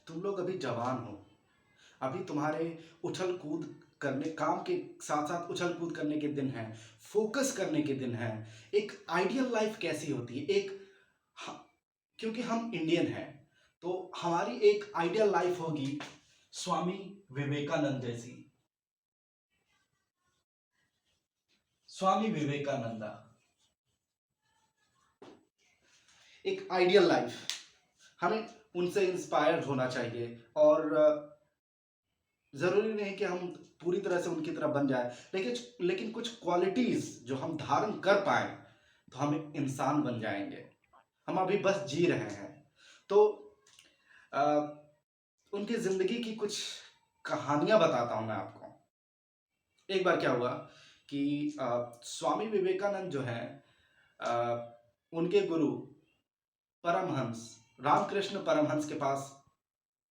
तुम लोग अभी जवान हो। अभी तुम्हारे उछल कूद करने, काम के साथ साथ उछल कूद करने के दिन हैं, फोकस करने के दिन हैं। एक आइडियल लाइफ कैसी होती है, ह- क्योंकि हम इंडियन हैं तो हमारी एक आइडियल लाइफ होगी स्वामी विवेकानंद जैसी। स्वामी विवेकानंदा, एक आइडियल लाइफ, हमें उनसे इंस्पायर्ड होना चाहिए। और जरूरी नहीं कि हम पूरी तरह से उनकी तरह बन जाए, लेकिन कुछ क्वालिटीज जो हम धारण कर पाए तो हम एक इंसान बन जाएंगे। हम अभी बस जी रहे हैं। तो अ, उनकी जिंदगी की कुछ कहानियां बताता हूं मैं आपको। एक बार क्या हुआ कि स्वामी विवेकानंद जो है, अ, उनके गुरु परमहंस रामकृष्ण परमहंस के पास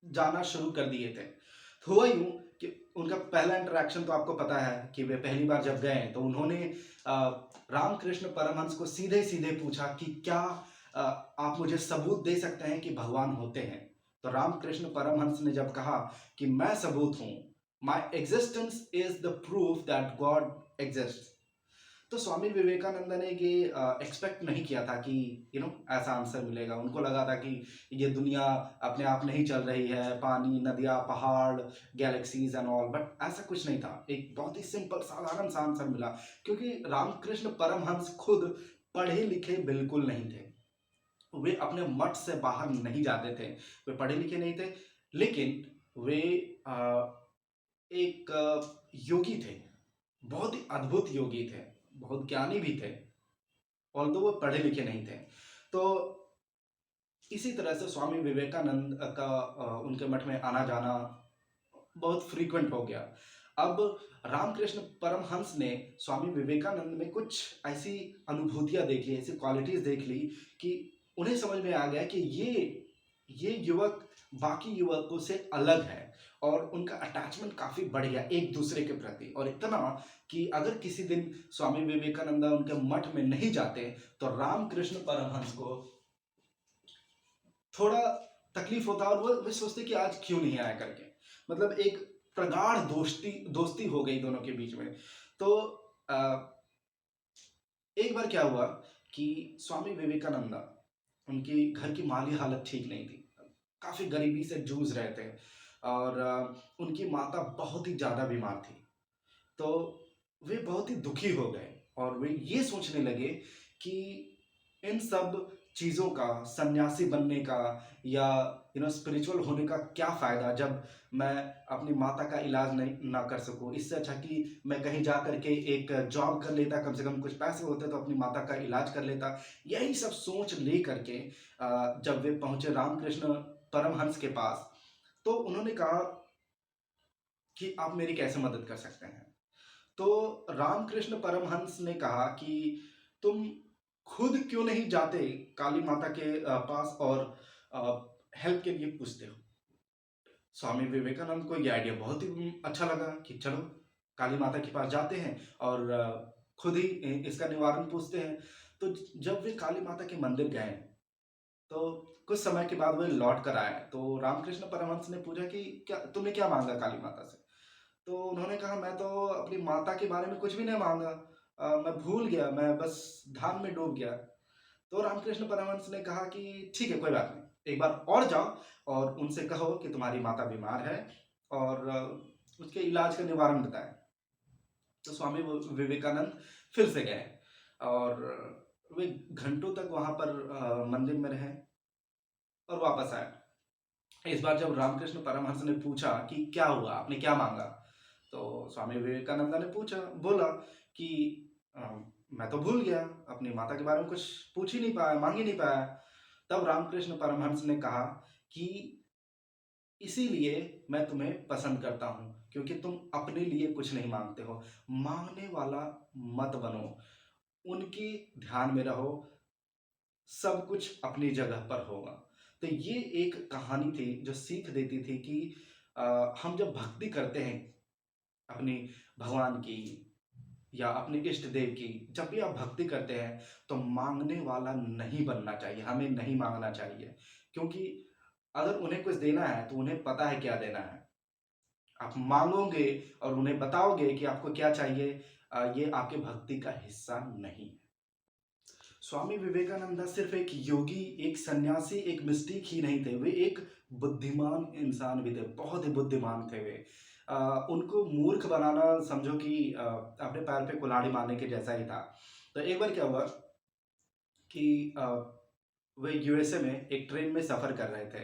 जाना शुरू कर दिए थे। तो हुआ यूं कि उनका पहला इंटरेक्शन तो आपको पता है कि वे पहली बार जब गए तो उन्होंने रामकृष्ण परमहंस को सीधे सीधे पूछा कि क्या आप मुझे सबूत दे सकते हैं कि भगवान होते हैं। तो रामकृष्ण परमहंस ने जब कहा कि मैं सबूत हूं, my existence is the proof that God exist, तो स्वामी विवेकानंद ने ये एक्सपेक्ट नहीं किया था कि ऐसा आंसर मिलेगा। उनको लगा था कि ये दुनिया अपने आप नहीं चल रही है, पानी, नदियाँ, पहाड़, गैलेक्सीज एंड ऑल, बट ऐसा कुछ नहीं था। एक बहुत ही सिंपल साधारण सा आंसर मिला, क्योंकि रामकृष्ण परमहंस खुद पढ़े लिखे बिल्कुल नहीं थे। वे अपने मठ से बाहर नहीं जाते थे, वे पढ़े लिखे नहीं थे, लेकिन वे एक योगी थे, बहुत ही अद्भुत योगी थे, बहुत ज्ञानी भी थे, ऑल्दो वो पढ़े लिखे नहीं थे। तो इसी तरह से स्वामी विवेकानंद का उनके मठ में आना जाना बहुत फ्रीक्वेंट हो गया। अब रामकृष्ण परमहंस ने स्वामी विवेकानंद में कुछ ऐसी अनुभूतियां देख ली, ऐसी क्वालिटीज देख ली कि उन्हें समझ में आ गया कि ये युवक बाकी युवकों से अलग है, और उनका अटैचमेंट काफी बढ़ गया एक दूसरे के प्रति, और इतना कि अगर किसी दिन स्वामी विवेकानंद उनके मठ में नहीं जाते तो रामकृष्ण परमहंस को थोड़ा तकलीफ होता, और वो सोचते कि आज क्यों नहीं आया करके। मतलब एक प्रगाढ़ दोस्ती दोस्ती हो गई दोनों के बीच में। तो एक बार क्या हुआ कि स्वामी विवेकानंदा, उनकी घर की माली हालत ठीक नहीं थी, काफी गरीबी से जूझ रहे थे, और उनकी माता बहुत ही ज्यादा बीमार थी। तो वे बहुत ही दुखी हो गए, और वे ये सोचने लगे कि इन सब चीज़ों का, सन्यासी बनने का या स्पिरिचुअल होने का क्या फ़ायदा, जब मैं अपनी माता का इलाज नहीं ना कर सकूं। इससे अच्छा कि मैं कहीं जा करके एक जॉब कर लेता, कम से कम कुछ पैसे होते तो अपनी माता का इलाज कर लेता। यही सब सोच ले करके जब वे पहुंचे रामकृष्ण परमहंस के पास, तो उन्होंने कहा कि आप मेरी कैसे मदद कर सकते हैं। तो रामकृष्ण परमहंस ने कहा कि तुम खुद क्यों नहीं जाते काली माता के पास और हेल्प के लिए पूछते हो। स्वामी विवेकानंद को ये आइडिया बहुत ही अच्छा लगा कि चलो काली माता के पास जाते हैं और खुद ही इसका निवारण पूछते हैं। तो जब वे काली माता के मंदिर गए तो कुछ समय के बाद वे लौट कर आए, तो रामकृष्ण परमहंस ने पूछा कि क्या तुमने क्या मांगा काली माता से। तो उन्होंने कहा मैं तो अपनी माता के बारे में कुछ भी नहीं मांगा, मैं भूल गया, मैं बस ध्यान में डूब गया। तो रामकृष्ण परमहंस ने कहा कि ठीक है, कोई बात नहीं, एक बार और जाओ और उनसे कहो कि तुम्हारी माता बीमार है, और उसके इलाज का निवारण बताएं। तो स्वामी विवेकानंद फिर से गए, और वे घंटों तक वहां पर मंदिर में रहे और वापस आए। इस बार जब रामकृष्ण परमहंस ने पूछा कि क्या हुआ, आपने क्या मांगा, तो स्वामी विवेकानंद ने बोला कि "अ, मैं तो भूल गया, अपनी माता के बारे में कुछ पूछ ही नहीं पाया, मांग ही नहीं पाया।" तब रामकृष्ण परमहंस ने कहा कि इसीलिए मैं तुम्हें पसंद करता हूं, क्योंकि तुम अपने लिए कुछ नहीं मांगते हो, मांगने वाला मत बनो, उनकी ध्यान में रहो, सब कुछ अपनी जगह पर होगा। तो ये एक कहानी थी जो सीख देती थी कि हम जब भक्ति करते हैं अपनी भगवान की या अपने इष्ट देव की, जब भी आप भक्ति करते हैं तो मांगने वाला नहीं बनना चाहिए, हमें नहीं मांगना चाहिए। क्योंकि अगर उन्हें कुछ देना है तो उन्हें पता है क्या देना है। आप माँगोगे और उन्हें बताओगे कि आपको क्या चाहिए, ये आपके भक्ति का हिस्सा नहीं है। स्वामी विवेकानंद सिर्फ एक योगी, एक सन्यासी, एक मिस्टिक ही नहीं थे, वे एक बुद्धिमान इंसान भी थे, बहुत ही बुद्धिमान थे वे। उनको मूर्ख बनाना समझो कि अपने पैर पे कुल्हाड़ी मारने के जैसा ही था। तो एक बार क्या हुआ कि वे यूएसए में एक ट्रेन में सफ़र कर रहे थे।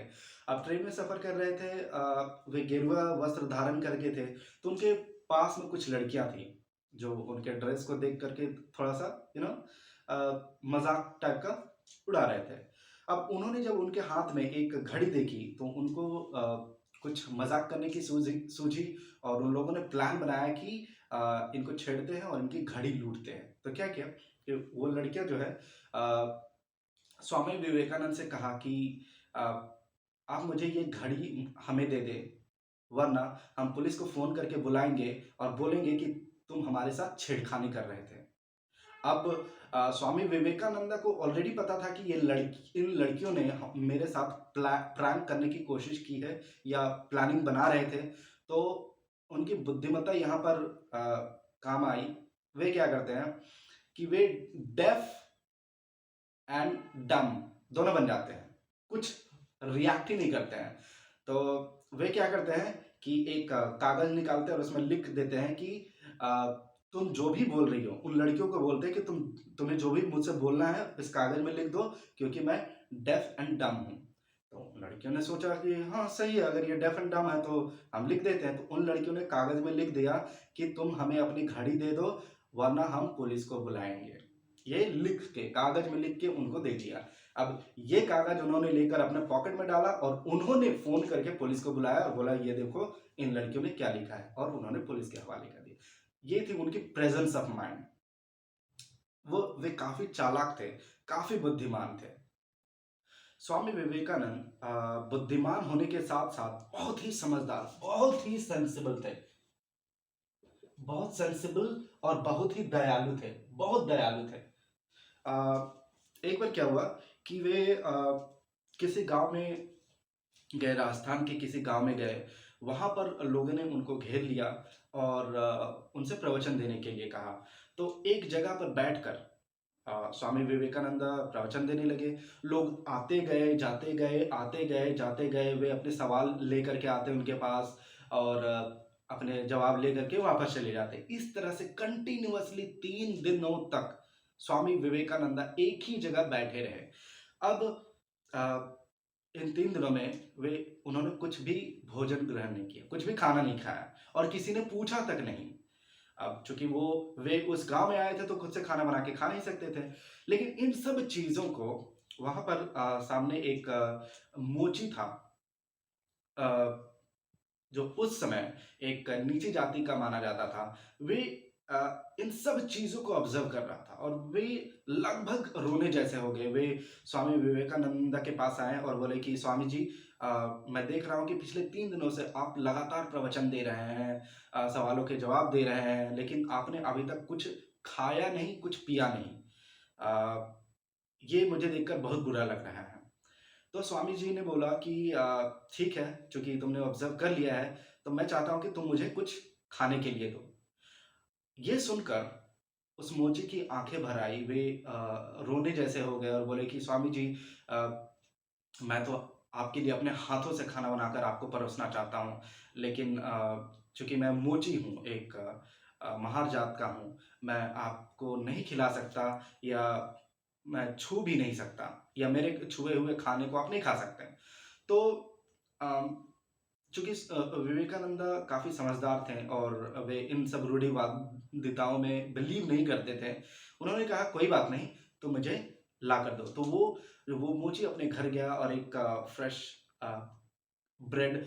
अब ट्रेन में सफ़र कर रहे थे, वे गेरुआ वस्त्र धारण करके थे, तो उनके पास में कुछ लड़कियाँ थीं, जो उनके ड्रेस को देख कर के थोड़ा-सा मज़ाक टाइप का उड़ा रहे थे। अब उन्होंने जब उनके हाथ में एक घड़ी देखी, तो उनको कुछ मज़ाक करने की सूझी और उन लोगों ने प्लान बनाया कि इनको छेड़ते हैं और इनकी घड़ी लूटते हैं। तो क्या किया कि वो लड़कियाँ जो है स्वामी विवेकानंद से कहा कि अ, आप मुझे ये घड़ी हमें दे दें, वरना हम पुलिस को फ़ोन करके बुलाएँगे और बोलेंगे कि तुम हमारे साथ छेड़खानी कर रहे थे। अब स्वामी विवेकानंद को ऑलरेडी पता था कि इन लड़कियों ने मेरे साथ प्रैंक करने की कोशिश की है या प्लानिंग बना रहे थे। तो उनकी बुद्धिमत्ता यहाँ पर काम आई। वे क्या करते हैं कि वे डेफ एंड डम्ब दोनों बन जाते हैं। कुछ रिएक्ट ही नहीं करते हैं। तो वे क्या करते हैं कि एक कागज़ निकालते हैं और उसमें लिख देते हैं कि अ, तुम जो भी बोल रही हो, उन लड़कियों को बोलते हैं कि तुम्हें जो भी मुझसे बोलना है इस कागज़ में लिख दो, क्योंकि मैं डेफ एंड डम्ब हूँ। तो लड़कियों ने सोचा कि हाँ, सही है, अगर ये डेफ एंड डम्ब है तो हम लिख देते हैं। तो उन लड़कियों ने कागज़ में लिख दिया कि तुम हमें अपनी घड़ी दे दो, वरना हम पुलिस को बुलाएँगे। ये लिख के कागज़ में लिख के उनको दे दिया। अब ये कागज़ उन्होंने लेकर अपने पॉकेट में डाला और उन्होंने फ़ोन करके पुलिस को बुलाया और बोला, ये देखो इन लड़कियों ने क्या लिखा है, और उन्होंने पुलिस के हवाले कर दिया। ये थी उनकी प्रेज़ेंस ऑफ माइंड। वे काफ़ी चालाक थे, काफ़ी बुद्धिमान थे। स्वामी विवेकानंद बुद्धिमान होने के साथ-साथ बहुत ही समझदार, बहुत ही सेंसिबल थे। बहुत सेंसिबल और बहुत ही दयालु थे, बहुत दयालु थे। एक बार क्या हुआ कि वे किसी गाँव में गए, राजस्थान के किसी गाँव में गए। वहाँ पर लोगों ने उनको घेर लिया और उनसे प्रवचन देने के लिए कहा। तो एक जगह पर बैठकर स्वामी विवेकानंद प्रवचन देने लगे। लोग आते गए, जाते गए, आते गए, जाते गए। वे अपने सवाल लेकर के आते उनके पास और अपने जवाब लेकर के वापस चले जाते। इस तरह से कंटिन्यूअसली 3 दिनों तक स्वामी विवेकानंद एक ही जगह बैठे रहे। अब अ, इन 3 दिनों में उन्होंने कुछ भी भोजन ग्रहण नहीं किया, कुछ भी खाना नहीं खाया और किसी ने पूछा तक नहीं। अब चूँकि वे उस गाँव में आए थे तो खुद से खाना बना के खा नहीं सकते थे। लेकिन इन सब चीज़ों को वहाँ पर सामने एक मोची था, अ, जो उस समय एक नीची जाति का माना जाता था। वे इन सब चीज़ों को ऑब्ज़र्व कर रहा था और वे लगभग रोने जैसे हो गए। वे स्वामी विवेकानंद के पास आए और बोले कि स्वामी जी, मैं देख रहा हूँ कि पिछले 3 दिनों से आप लगातार प्रवचन दे रहे हैं, सवालों के जवाब दे रहे हैं, लेकिन आपने अभी तक कुछ खाया नहीं, कुछ पिया नहीं। अ, ये मुझे देखकर बहुत बुरा लग रहा है। तो स्वामी जी ने बोला कि ठीक है, चूँकि तुमने ऑब्ज़र्व कर लिया है, तो मैं चाहता हूँ कि तुम मुझे कुछ खाने के लिए दो। ये सुनकर उस मोची की आँखें भर आई, वे रोने जैसे हो गए और बोले कि स्वामी जी, अ, मैं तो आपके लिए अपने हाथों से खाना बनाकर आपको परोसना चाहता हूँ, लेकिन चूँकि मैं मोची हूँ, एक महार जात का हूँ, मैं आपको नहीं खिला सकता या मैं छू भी नहीं सकता या मेरे छुए हुए खाने को आप नहीं खा सकते। तो अम, चूँकि विवेकानंद काफ़ी समझदार थे और वे इन सब रूढ़िवादिताओं में बिलीव नहीं करते थे। उन्होंने कहा कोई बात नहीं, तुम मुझे ला कर दो। तो वो मोची अपने घर गया और एक फ्रेश अ, ब्रेड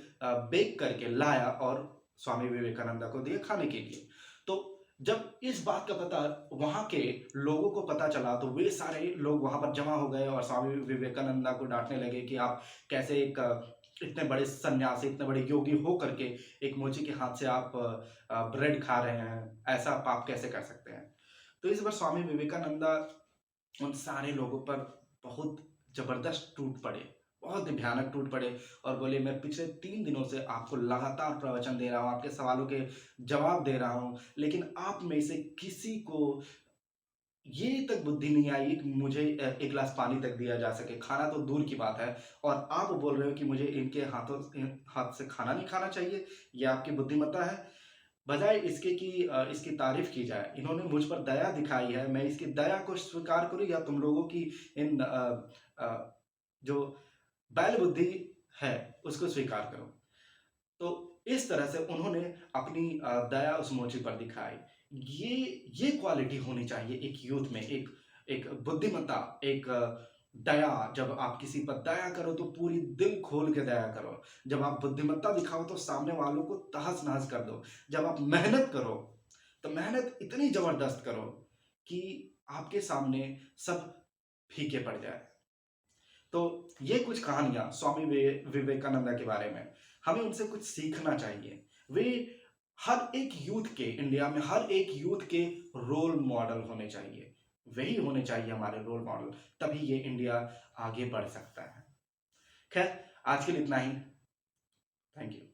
बेक करके लाया और स्वामी विवेकानंद को दिया खाने के लिए। तो जब इस बात का पता वहाँ के लोगों को पता चला, तो वे सारे लोग वहाँ पर जमा हो गए और स्वामी विवेकानंद को डाँटने लगे कि आप कैसे एक इतने बड़े सन्यासी, इतने बड़े योगी हो करके एक मोची के हाथ से आप ब्रेड खा रहे हैं, ऐसा पाप कैसे कर सकते हैं? तो इस बार स्वामी विवेकानंद उन सारे लोगों पर बहुत ज़बरदस्त टूट पड़े, बहुत ही भयानक टूट पड़े और बोले, मैं पिछले 3 दिनों से आपको लगातार प्रवचन दे रहा हूँ, आपके सवालों के जवाब दे रहा हूँ, लेकिन आप में से किसी को ये तक बुद्धि नहीं आई कि मुझे 1 गिलास पानी तक दिया जा सके, खाना तो दूर की बात है, और आप बोल रहे हो कि मुझे इनके हाथ से खाना नहीं खाना चाहिए, ये आपकी बुद्धिमत्ता है। बजाय इसके कि इसकी तारीफ़ की जाए, इन्होंने मुझ पर दया दिखाई है, मैं इसकी दया को स्वीकार करूँ या तुम लोगों की इन जो बैल बुद्धि है, उसको स्वीकार करूँ। तो इस तरह से उन्होंने अपनी दया उस मोची पर दिखाई। ये ये क्वालिटी होनी चाहिए एक यूथ में, एक एक बुद्धिमत्ता, एक दया। जब आप किसी पर दया करो तो पूरी दिल खोल के दया करो। जब आप बुद्धिमत्ता दिखाओ तो सामने वालों को तहस-नहस कर दो। जब आप मेहनत करो, तो मेहनत इतनी ज़बरदस्त करो कि आपके सामने सब फीके पड़ जाएँ। तो ये कुछ कहानियाँ स्वामी विवेकानंद के बारे में, हमें उनसे कुछ सीखना चाहिए। वे हर एक यूथ के, इंडिया में हर एक यूथ के रोल मॉडल होने चाहिए। वही होने चाहिए हमारे रोल मॉडल, तभी ये इंडिया आगे बढ़ सकता है। खैर, आज के लिए इतना ही। Thank you.